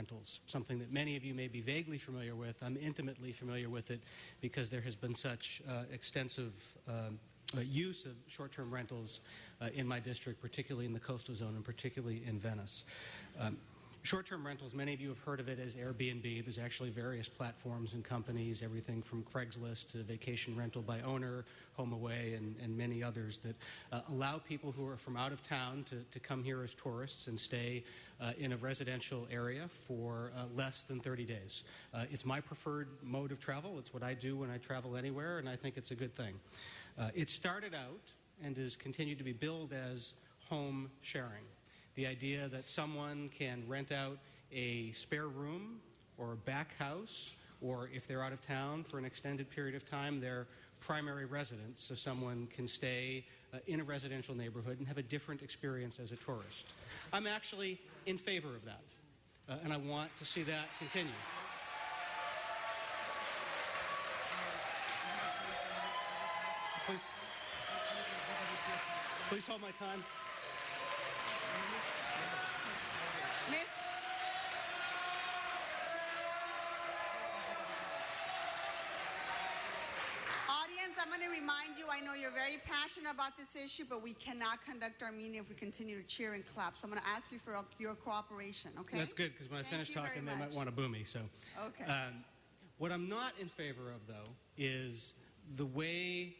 rentals, something that many of you may be vaguely familiar with. I'm intimately familiar with it because there has been such extensive use of short-term rentals in my district, particularly in the coastal zone and particularly in Venice. Short-term rentals, many of you have heard of it as Airbnb. There's actually various platforms and companies, everything from Craigslist to Vacation Rental by Owner, HomeAway, and many others that allow people who are from out of town to come here as tourists and stay in a residential area for less than 30 days. It's my preferred mode of travel. It's what I do when I travel anywhere, and I think it's a good thing. It started out and has continued to be billed as home sharing. The idea that someone can rent out a spare room or a back house, or if they're out of town for an extended period of time, their primary residence, so someone can stay in a residential neighborhood and have a different experience as a tourist. I'm actually in favor of that, and I want to see that continue. Please hold my time. Miss? Audience, I'm going to remind you, I know you're very passionate about this issue, but we cannot conduct our meeting if we continue to cheer and clap. So I'm going to ask you for your cooperation, okay? That's good, because when I finish talking, they might want to boo me. So, okay. What I'm not in favor of, though, is the way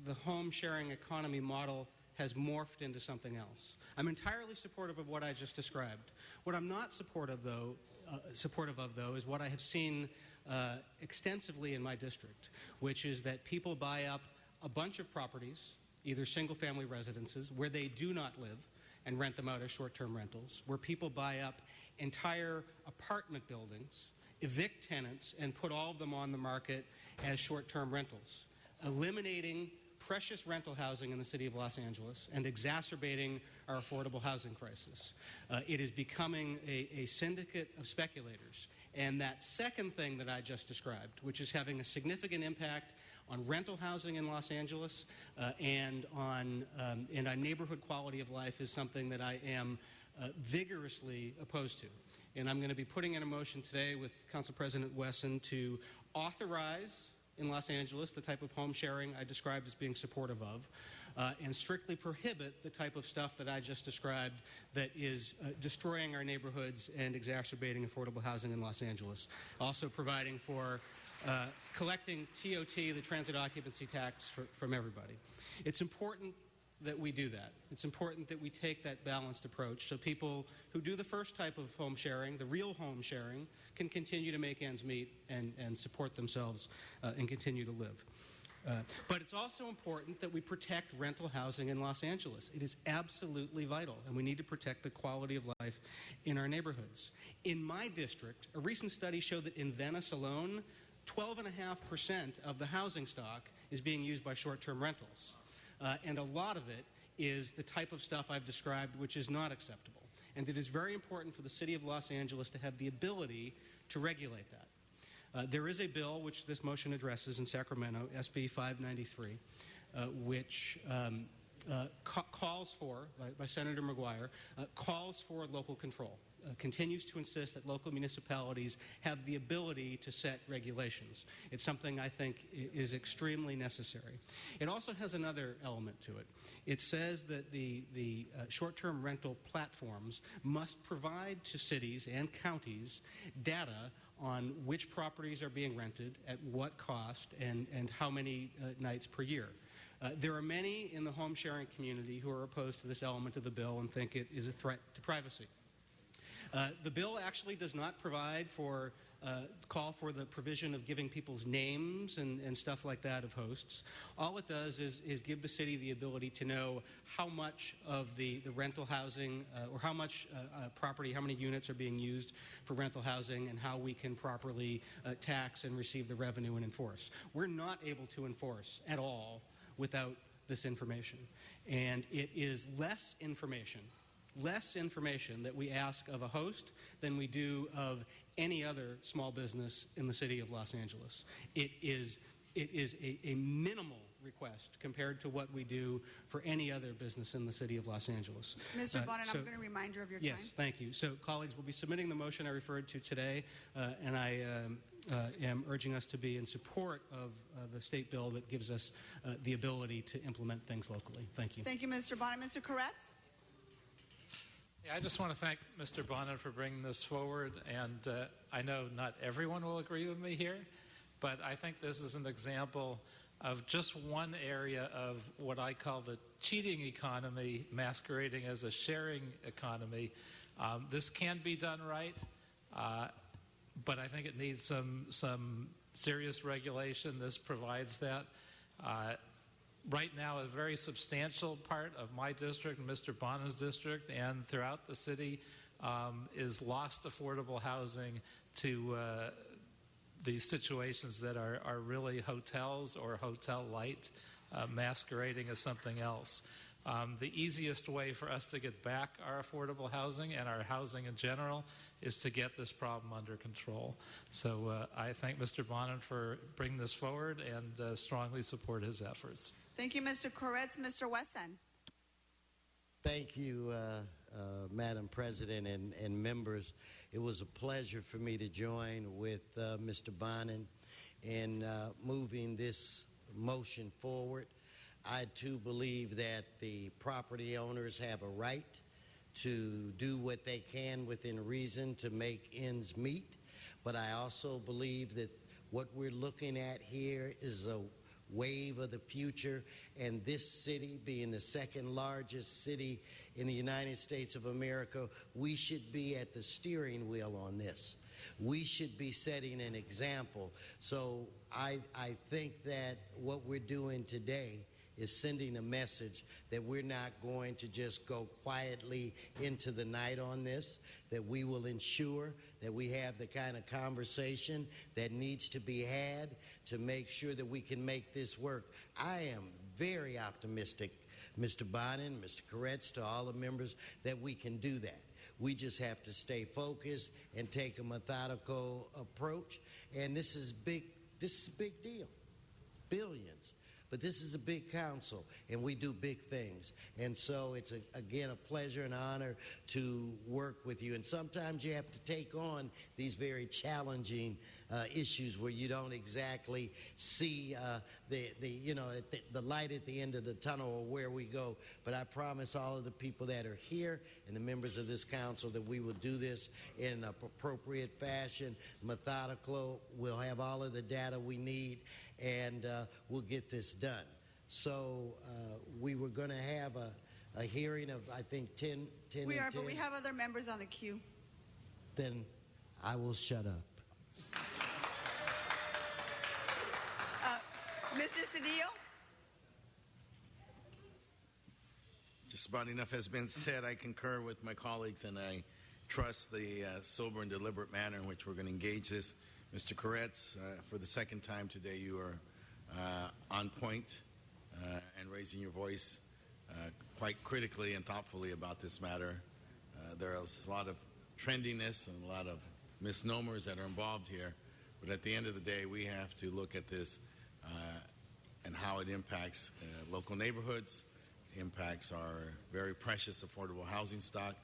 the home sharing economy model has morphed into something else. I'm entirely supportive of what I just described. What I'm not supportive of, though, is what I have seen extensively in my district, which is that people buy up a bunch of properties, either single-family residences, where they do not live, and rent them out as short-term rentals, where people buy up entire apartment buildings, evict tenants, and put all of them on the market as short-term rentals, eliminating precious rental housing in the city of Los Angeles and exacerbating our affordable housing crisis. It is becoming a syndicate of speculators. And that second thing that I just described, which is having a significant impact on rental housing in Los Angeles and on neighborhood quality of life, is something that I am vigorously opposed to. And I'm going to be putting in a motion today with Council President Wesson to authorize in Los Angeles the type of home sharing I described as being supportive of, and strictly prohibit the type of stuff that I just described that is destroying our neighborhoods and exacerbating affordable housing in Los Angeles. Also providing for collecting TOT, the transit occupancy tax, from everybody. It's important that we do that. It's important that we take that balanced approach so people who do the first type of home sharing, the real home sharing, can continue to make ends meet and support themselves and continue to live. But it's also important that we protect rental housing in Los Angeles. It is absolutely vital, and we need to protect the quality of life in our neighborhoods. In my district, a recent study showed that in Venice alone, 12.5% of the housing stock is being used by short-term rentals. And a lot of it is the type of stuff I've described, which is not acceptable. And it is very important for the city of Los Angeles to have the ability to regulate that. There is a bill which this motion addresses in Sacramento, SB 593, which calls for, by Senator McGuire, calls for local control. Continues to insist that local municipalities have the ability to set regulations. It's something I think is extremely necessary. It also has another element to it. It says that the short-term rental platforms must provide to cities and counties data on which properties are being rented, at what cost, and how many nights per year. There are many in the home sharing community who are opposed to this element of the bill and think it is a threat to privacy. The bill actually does not provide for, call for the provision of giving people's names and stuff like that of hosts. All it does is give the city the ability to know how much of the rental housing or how much property, how many units are being used for rental housing, and how we can properly tax and receive the revenue and enforce. We're not able to enforce at all without this information. And it is less information that we ask of a host than we do of any other small business in the city of Los Angeles. It is a minimal request compared to what we do for any other business in the city of Los Angeles. Mr. Bonin, so- I'm going to remind you of your Yes, time. thank you. So, colleagues, we'll be submitting the motion I referred to today, and I am urging us to be in support of the state bill that gives us the ability to implement things locally. Thank you. Thank you, Mr. Bonin. Mr. Koretz? Yeah, I just want to thank Mr. Bonin for bringing this forward, and I know not everyone will agree with me here, but I think this is an example of just one area of what I call the cheating economy masquerading as a sharing economy. This can be done right, but I think it needs some serious regulation. This provides that. Right now, a very substantial part of my district and Mr. Bonin's district and throughout the city is lost affordable housing to these situations that are really hotels or hotel-light masquerading as something else. The easiest way for us to get back our affordable housing and our housing in general is to get this problem under control. So I thank Mr. Bonin for bringing this forward and strongly support his efforts. Thank you, Mr. Koretz. Mr. Wesson? Thank you, Madam President and members. It was a pleasure for me to join with Mr. Bonin in moving this motion forward. I, too, believe that the property owners have a right to do what they can within reason to make ends meet. But I also believe that what we're looking at here is a wave of the future, and this city being the second largest city in the United States of America, we should be at the steering wheel on this. We should be setting an example. So I think that what we're doing today is sending a message that we're not going to just go quietly into the night on this, that we will ensure that we have the kind of conversation that needs to be had to make sure that we can make this work. I am very optimistic, Mr. Bonin, Mr. Koretz, to all the members, that we can do that. We just have to stay focused and take a methodical approach. And this is big deal. Billions. But this is a big council, and we do big things. And so it's, again, a pleasure and honor to work with you. And sometimes you have to take on these very challenging issues where you don't exactly see the light at the end of the tunnel or where we go. But I promise all of the people that are here and the members of this council that we will do this in an appropriate fashion, methodical. We'll have all of the data we need, and we'll get this done. So we were going to have a hearing of, I think, 10 We and are, 10. but we have other members on the queue. Then I will shut up. Mr. Cedillo? Just about enough has been said. I concur with my colleagues, and I trust the sober and deliberate manner in which we're going to engage this. Mr. Koretz, for the second time today, you are on point and raising your voice quite critically and thoughtfully about this matter. There is a lot of trendiness and a lot of misnomers that are involved here, but at the end of the day, we have to look at this and how it impacts local neighborhoods, impacts our very precious affordable housing stock,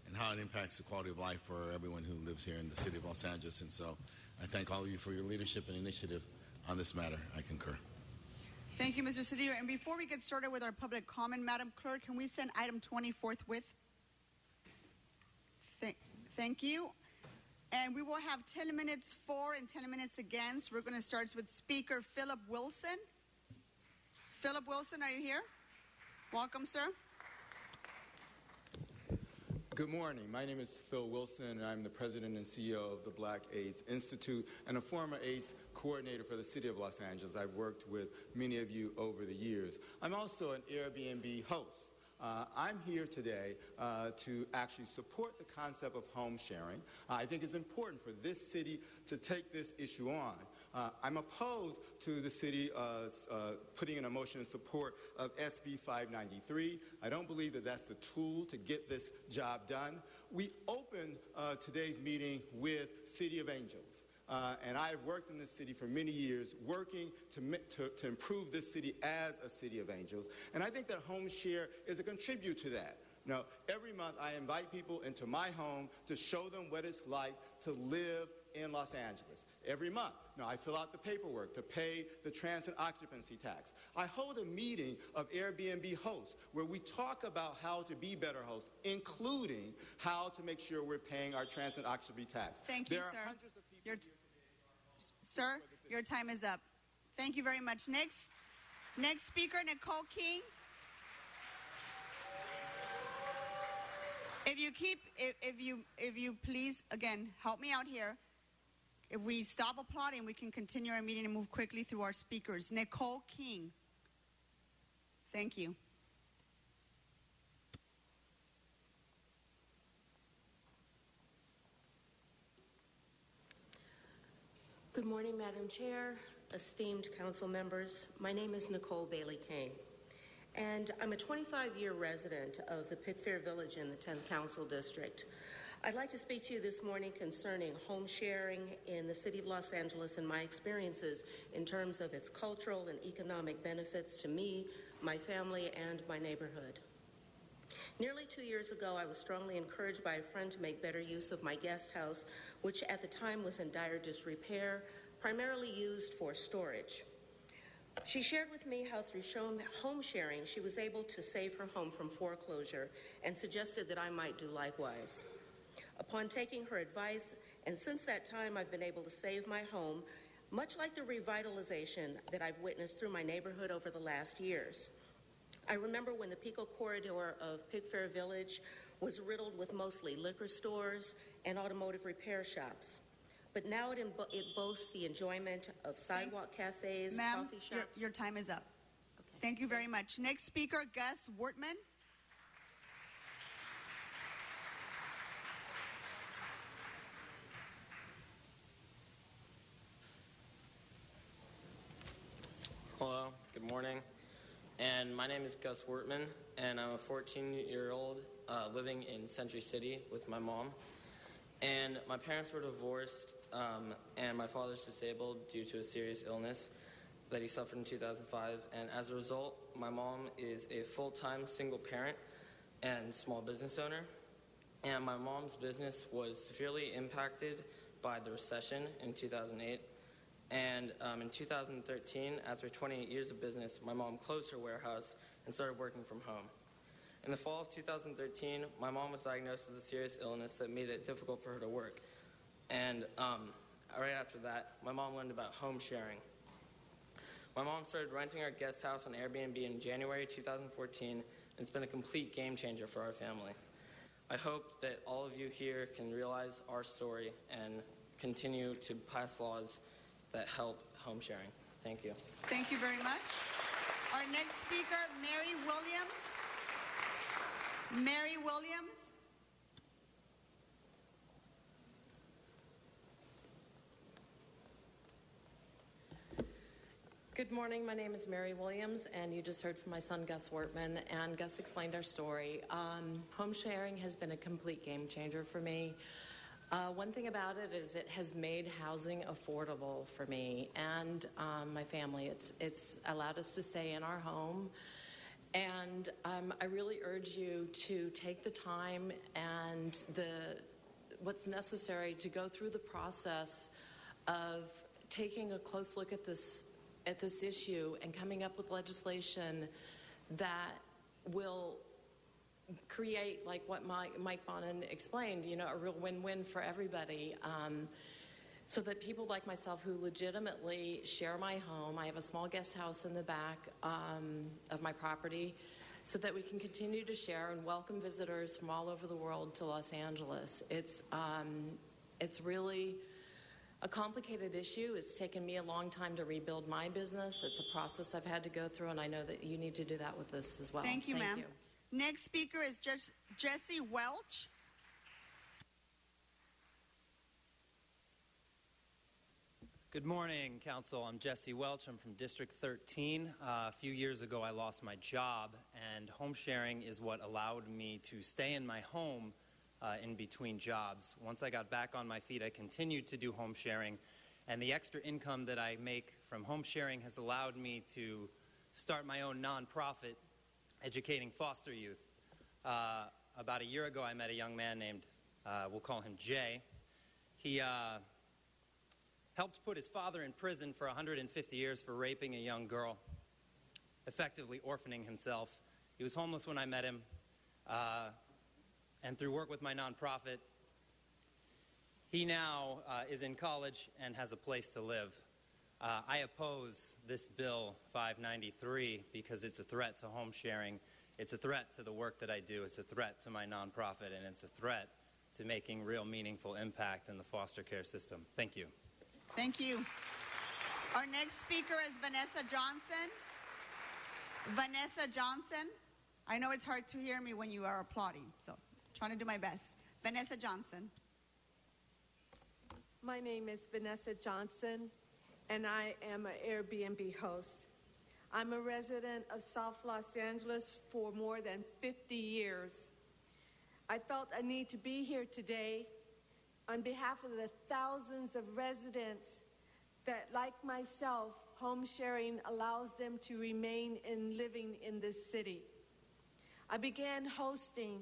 and how it impacts the quality of life for everyone who lives here in the city of Los Angeles. And so I thank all of you for your leadership and initiative on this matter. I concur. Thank you, Mr. Cedillo. And before we get started with our public comment, Madam Clerk, can we send item 20 forthwith? Thank you. And we will have 10 minutes for and 10 minutes against. We're going to start with Speaker Philip Wilson. Philip Wilson, are you here? Welcome, sir. Good morning. My name is Phil Wilson, and I'm the president and CEO of the Black AIDS Institute and a former AIDS coordinator for the city of Los Angeles. I've worked with many of you over the years. I'm also an Airbnb host. I'm here today to actually support the concept of home sharing. I think it's important for this city to take this issue on. I'm opposed to the city putting in a motion in support of SB 593. I don't believe that that's the tool to get this job done. We opened today's meeting with City of Angels. and I have worked in this city for many years, working to improve this city as a city of angels. And I think that home share is a contribute to that. Now, every month I invite people into my home to show them what it's like to live in Los Angeles. Every month. Now, I fill out the paperwork to pay the transit occupancy tax. I hold a meeting of Airbnb hosts where we talk about how to be better hosts, including how to make sure we're paying our transit occupancy tax. Thank you, there sir. Are hundreds of people Sir, your time is up. Thank you very much. Next speaker, Nicole King. If you please, again, help me out here. If we stop applauding, we can continue our meeting and move quickly through our speakers. Nicole King. Thank you. Good morning, Madam Chair, esteemed council members. My name is Nicole Bailey King, and I'm a 25-year resident of the Pickfair Village in the 10th Council District. I'd like to speak to you this morning concerning home sharing in the city of Los Angeles and my experiences in terms of its cultural and economic benefits to me, my family, and my neighborhood. Nearly 2 years ago, I was strongly encouraged by a friend to make better use of my guest house, which at the time was in dire disrepair, primarily used for storage. She shared with me how through home sharing, she was able to save her home from foreclosure and suggested that I might do likewise. Upon taking her advice, and since that time I've been able to save my home, much like the revitalization that I've witnessed through my neighborhood over the last years. I remember when the Pico corridor of Pickfair Village was riddled with mostly liquor stores and automotive repair shops. But now it boasts the enjoyment of sidewalk cafes, coffee shops. Ma'am, your time is up. Okay. Thank you very much. Next speaker, Gus Wortman. Hello, good morning. And my name is Gus Wortman, and I'm a 14-year-old living in Century City with my mom. And my parents were divorced, and my father's disabled due to a serious illness that he suffered in 2005. And as a result, my mom is a full-time single parent and small business owner. And my mom's business was severely impacted by the recession in 2008. And in 2013, after 28 years of business, my mom closed her warehouse and started working from home. In the fall of 2013, my mom was diagnosed with a serious illness that made it difficult for her to work. And right after that, my mom learned about home sharing. My mom started renting our guest house on Airbnb in January 2014, and it's been a complete game changer for our family. I hope that all of you here can realize our story and continue to pass laws that help home sharing. Thank you. Thank you very much. Our next speaker, Mary Williams. Mary Williams. Good morning. My name is Mary Williams, and you just heard from my son, Gus Wortman, and Gus explained our story. Home sharing has been a complete game changer for me. One thing about it is it has made housing affordable for me and my family. It's allowed us to stay in our home. And I really urge you to take the time and what's necessary to go through the process of taking a close look at this issue and coming up with legislation that will create, like what Mike Bonin explained, a real win-win for everybody, so that people like myself who legitimately share my home, I have a small guest house in the back of my property, so that we can continue to share and welcome visitors from all over the world to Los Angeles. It's really a complicated issue. It's taken me a long time to rebuild my business. It's a process I've had to go through, and I know that you need to do that with this as well. Thank you, ma'am. Next speaker is Jesse Welch. Good morning, Council. I'm Jesse Welch. I'm from District 13. A few years ago, I lost my job, and home sharing is what allowed me to stay in my home in between jobs. Once I got back on my feet, I continued to do home sharing, and the extra income that I make from home sharing has allowed me to start my own nonprofit educating foster youth. About a year ago, I met a young man named, we'll call him Jay. He helped put his father in prison for 150 years for raping a young girl, effectively orphaning himself. He was homeless when I met him, and through work with my nonprofit, he now is in college and has a place to live. I oppose this Bill 593 because it's a threat to home sharing, it's a threat to the work that I do, it's a threat to my nonprofit, and it's a threat to making real meaningful impact in the foster care system. Thank you. Thank you. Our next speaker is Vanessa Johnson. Vanessa Johnson. I know it's hard to hear me when you are applauding, so trying to do my best. Vanessa Johnson. My name is Vanessa Johnson, and I am an Airbnb host. I'm a resident of South Los Angeles for more than 50 years. I felt a need to be here today on behalf of the thousands of residents that, like myself, home sharing allows them to remain and living in this city. I began hosting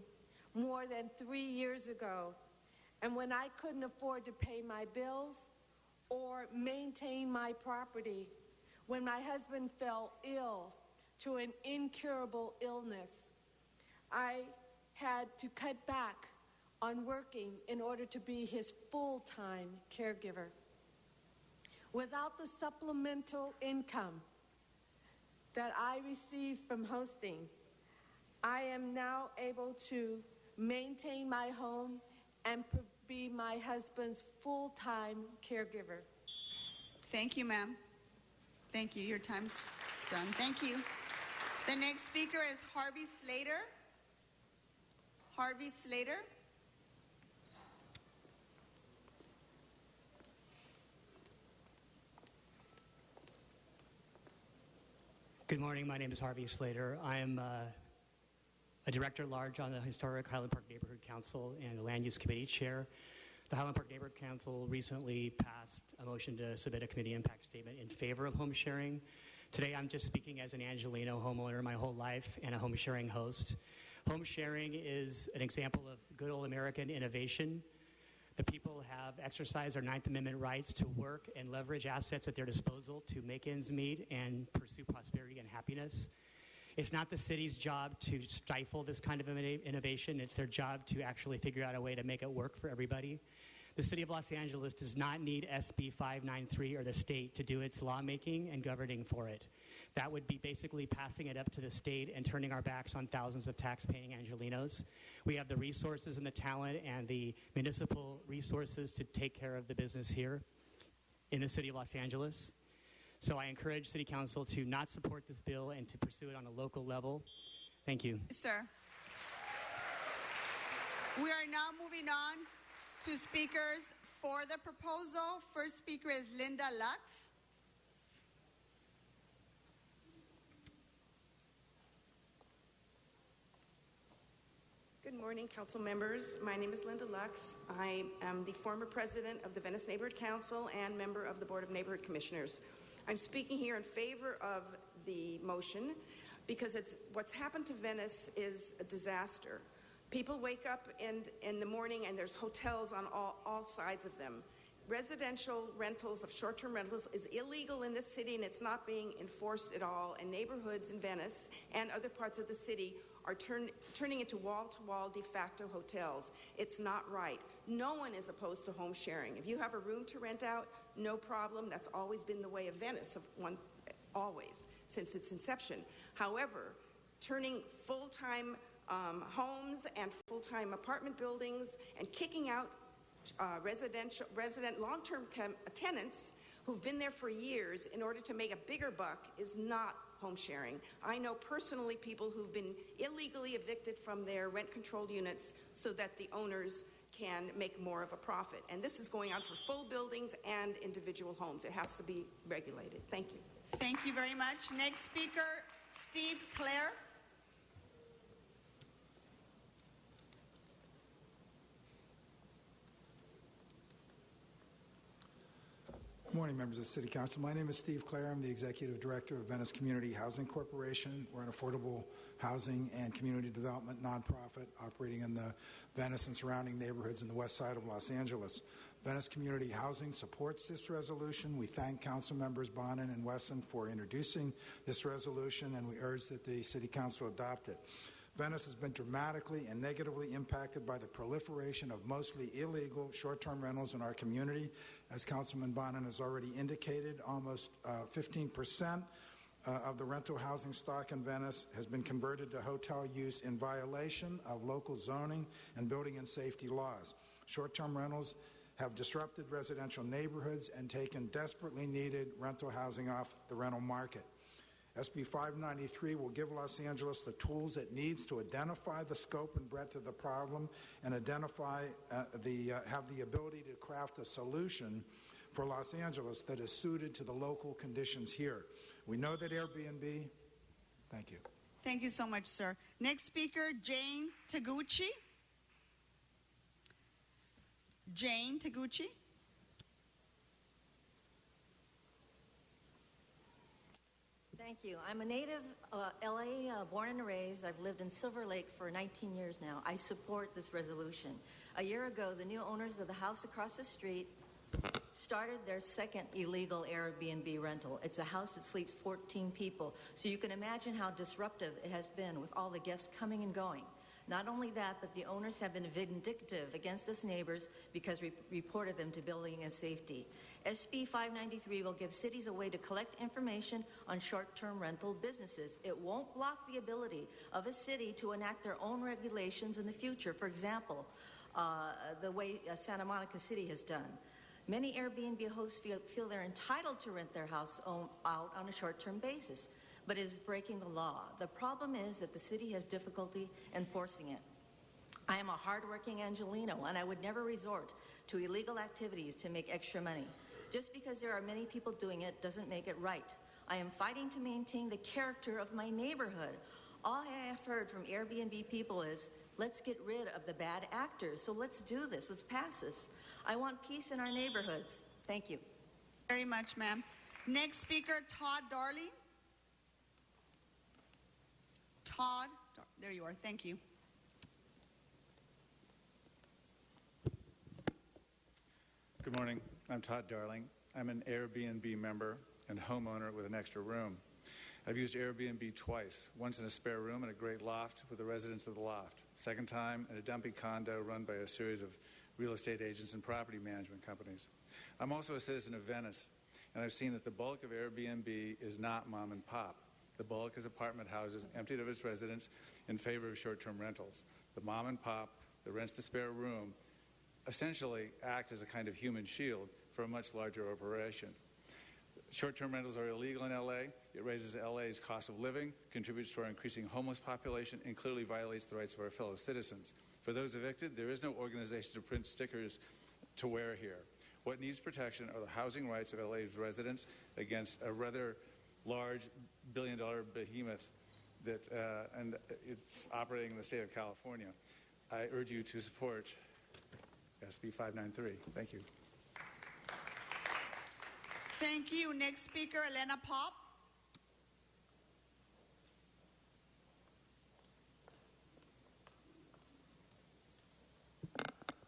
more than 3 years ago, and when I couldn't afford to pay my bills or maintain my property, when my husband fell ill to an incurable illness, I had to cut back on working in order to be his full-time caregiver. Without the supplemental income that I receive from hosting, I am now able to maintain my home and be my husband's full-time caregiver. Thank you, ma'am. Thank you. Your time's done. Thank you. The next speaker is Harvey Slater. Harvey Slater. Good morning. My name is Harvey Slater. I am a director at large on the historic Highland Park Neighborhood Council and the Land Use Committee chair. The Highland Park Neighborhood Council recently passed a motion to submit a community impact statement in favor of home sharing. Today I'm just speaking as an Angelino homeowner my whole life and a home sharing host. Home sharing is an example of good old American innovation. The people have exercised their Ninth Amendment rights to work and leverage assets at their disposal to make ends meet and pursue prosperity and happiness. It's not the city's job to stifle this kind of innovation. It's their job to actually figure out a way to make it work for everybody. The city of Los Angeles does not need SB 593 or the state to do its lawmaking and governing for it. That would be basically passing it up to the state and turning our backs on thousands of tax-paying Angelinos. We have the resources and the talent and the municipal resources to take care of the business here in the city of Los Angeles. So I encourage City Council to not support this bill and to pursue it on a local level. Thank you. Sir. We are now moving on to speakers for the proposal. First speaker is Linda Lux. Good morning, council members. My name is Linda Lux. I am the former president of the Venice Neighborhood Council and member of the Board of Neighborhood Commissioners. I'm speaking here in favor of the motion because what's happened to Venice is a disaster. People wake up in the morning and there's hotels on all sides of them. Residential rentals of short-term rentals is illegal in this city and it's not being enforced at all. And neighborhoods in Venice and other parts of the city are turning into wall-to-wall de facto hotels. It's not right. No one is opposed to home sharing. If you have a room to rent out, no problem. That's always been the way of Venice, always, since its inception. However, turning full-time homes and full-time apartment buildings and kicking out resident long-term tenants who've been there for years in order to make a bigger buck is not home sharing. I know personally people who've been illegally evicted from their rent-controlled units so that the owners can make more of a profit. And this is going on for full buildings and individual homes. It has to be regulated. Thank you. Thank you very much. Next speaker, Steve Clare. Good morning, members of the City Council. My name is Steve Clare. I'm the Executive Director of Venice Community Housing Corporation. We're an affordable housing and community development nonprofit operating in the Venice and surrounding neighborhoods in the west side of Los Angeles. Venice Community Housing supports this resolution. We thank Council Members Bonin and Wesson for introducing this resolution, and we urge that the City Council adopt it. Venice has been dramatically and negatively impacted by the proliferation of mostly illegal short-term rentals in our community. As Councilman Bonin has already indicated, almost 15% of the rental housing stock in Venice has been converted to hotel use in violation of local zoning and building and safety laws. Short-term rentals have disrupted residential neighborhoods and taken desperately needed rental housing off the rental market. SB 593 will give Los Angeles the tools it needs to identify the scope and breadth of the problem and have the ability to craft a solution for Los Angeles that is suited to the local conditions here. We know that Airbnb. Thank you. Thank you so much, sir. Next speaker, Jane Taguchi. Jane Taguchi. Thank you. I'm a native LA, born and raised. I've lived in Silver Lake for 19 years now. I support this resolution. A year ago, the new owners of the house across the street started their second illegal Airbnb rental. It's a house that sleeps 14 people. So you can imagine how disruptive it has been with all the guests coming and going. Not only that, but the owners have been vindictive against us neighbors because we reported them to building and safety. SB 593 will give cities a way to collect information on short-term rental businesses. It won't block the ability of a city to enact their own regulations in the future. For example, the way Santa Monica City has done. Many Airbnb hosts feel they're entitled to rent their house out on a short-term basis, but it is breaking the law. The problem is that the city has difficulty enforcing it. I am a hardworking Angelino, and I would never resort to illegal activities to make extra money. Just because there are many people doing it doesn't make it right. I am fighting to maintain the character of my neighborhood. All I have heard from Airbnb people is, let's get rid of the bad actors. So let's do this. Let's pass this. I want peace in our neighborhoods. Thank you. Very much, ma'am. Next speaker, Todd Darley. Todd, there you are. Thank you. Good morning. I'm Todd Darling. I'm an Airbnb member and homeowner with an extra room. I've used Airbnb twice, once in a spare room in a great loft with the residents of the loft, second time in a dumpy condo run by a series of real estate agents and property management companies. I'm also a citizen of Venice, and I've seen that the bulk of Airbnb is not mom and pop. The bulk is apartment houses emptied of its residents in favor of short-term rentals. The mom and pop that rents the spare room essentially act as a kind of human shield for a much larger operation. Short-term rentals are illegal in LA. It raises LA's cost of living, contributes to our increasing homeless population, and clearly violates the rights of our fellow citizens. For those evicted, there is no organization to print stickers to wear here. What needs protection are the housing rights of LA's residents against a rather large billion-dollar behemoth that and it's operating in the state of California. I urge you to support SB 593. Thank you. Thank you. Next speaker, Elena Pop.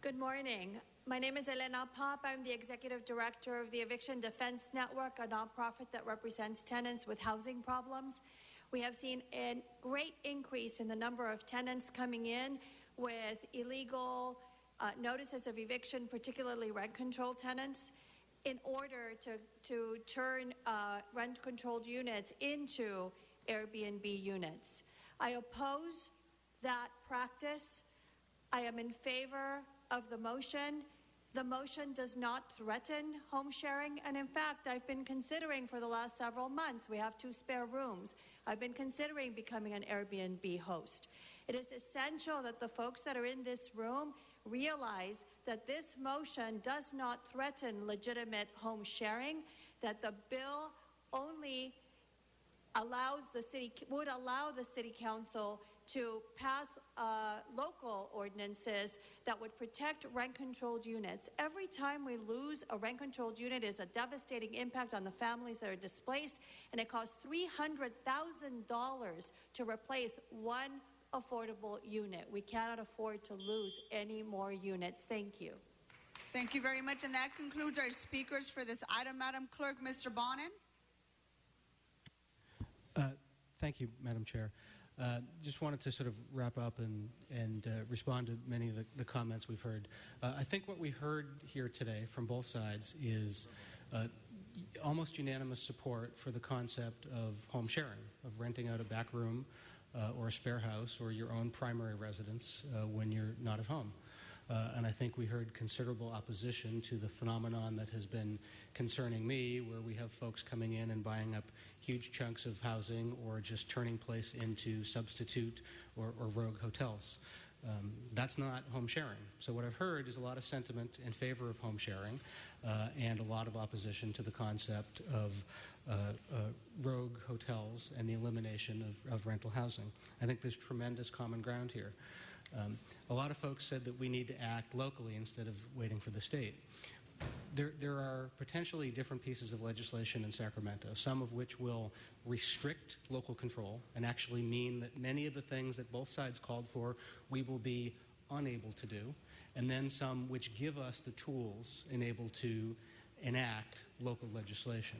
Good morning. My name is Elena Pop. I'm the Executive Director of the Eviction Defense Network, a nonprofit that represents tenants with housing problems. We have seen a great increase in the number of tenants coming in with illegal notices of eviction, particularly rent-controlled tenants, in order to turn rent-controlled units into Airbnb units. I oppose that practice. I am in favor of the motion. The motion does not threaten home sharing, and in fact, I've been considering for the last several months, we have 2 spare rooms, I've been considering becoming an Airbnb host. It is essential that the folks that are in this room realize that this motion does not threaten legitimate home sharing, that the bill only would allow the city council to pass local ordinances that would protect rent-controlled units. Every time we lose a rent-controlled unit, it's a devastating impact on the families that are displaced, and it costs $300,000 to replace one affordable unit. We cannot afford to lose any more units. Thank you. Thank you very much, and that concludes our speakers for this item. Madam Clerk, Mr. Bonin. Thank you, Madam Chair. Just wanted to sort of wrap up and respond to many of the comments we've heard. I think what we heard here today from both sides is almost unanimous support for the concept of home sharing, of renting out a back room or a spare house or your own primary residence when you're not at home. And I think we heard considerable opposition to the phenomenon that has been concerning me, where we have folks coming in and buying up huge chunks of housing or just turning place into substitute or rogue hotels. That's not home sharing. So what I've heard is a lot of sentiment in favor of home sharing and a lot of opposition to the concept of rogue hotels and the elimination of rental housing. I think there's tremendous common ground here. A lot of folks said that we need to act locally instead of waiting for the state. There are potentially different pieces of legislation in Sacramento, some of which will restrict local control and actually mean that many of the things that both sides called for we will be unable to do, and then some which give us the tools enabled to enact local legislation.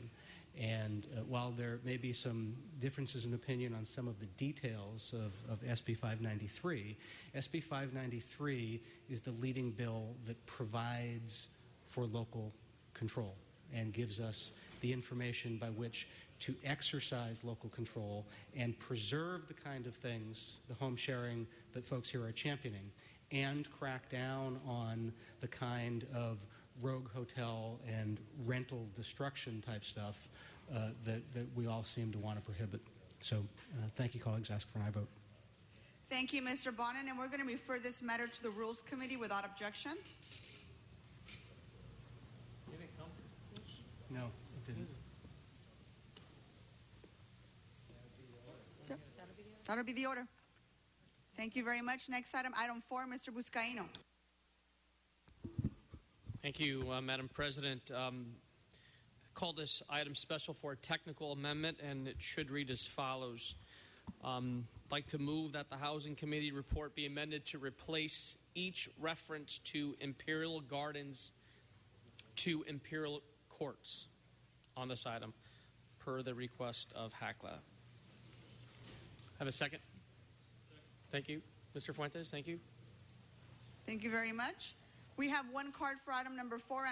And while there may be some differences in opinion on some of the details of SB 593, SB 593 is the leading bill that provides for local control and gives us the information by which to exercise local control and preserve the kind of things, the home sharing that folks here are championing, and crack down on the kind of rogue hotel and rental destruction type stuff that we all seem to want to prohibit. So thank you, colleagues. Ask for an aye vote. Thank you, Mr. Bonin, and we're going to refer this matter to the Rules Committee without objection. No, it didn't. Yep. That'll be the order. Thank you very much. Next item, item 4, Mr. Buscaino. Thank you, Madam President. Call this item special for a technical amendment, and it should read as follows. I'd like to move that the Housing Committee report be amended to replace each reference to Imperial Gardens to Imperial Courts on this item, per the request of HACLA. Have a second? Thank you. Mr. Fuentes, thank you. Thank you very much. We have one card for item number 4,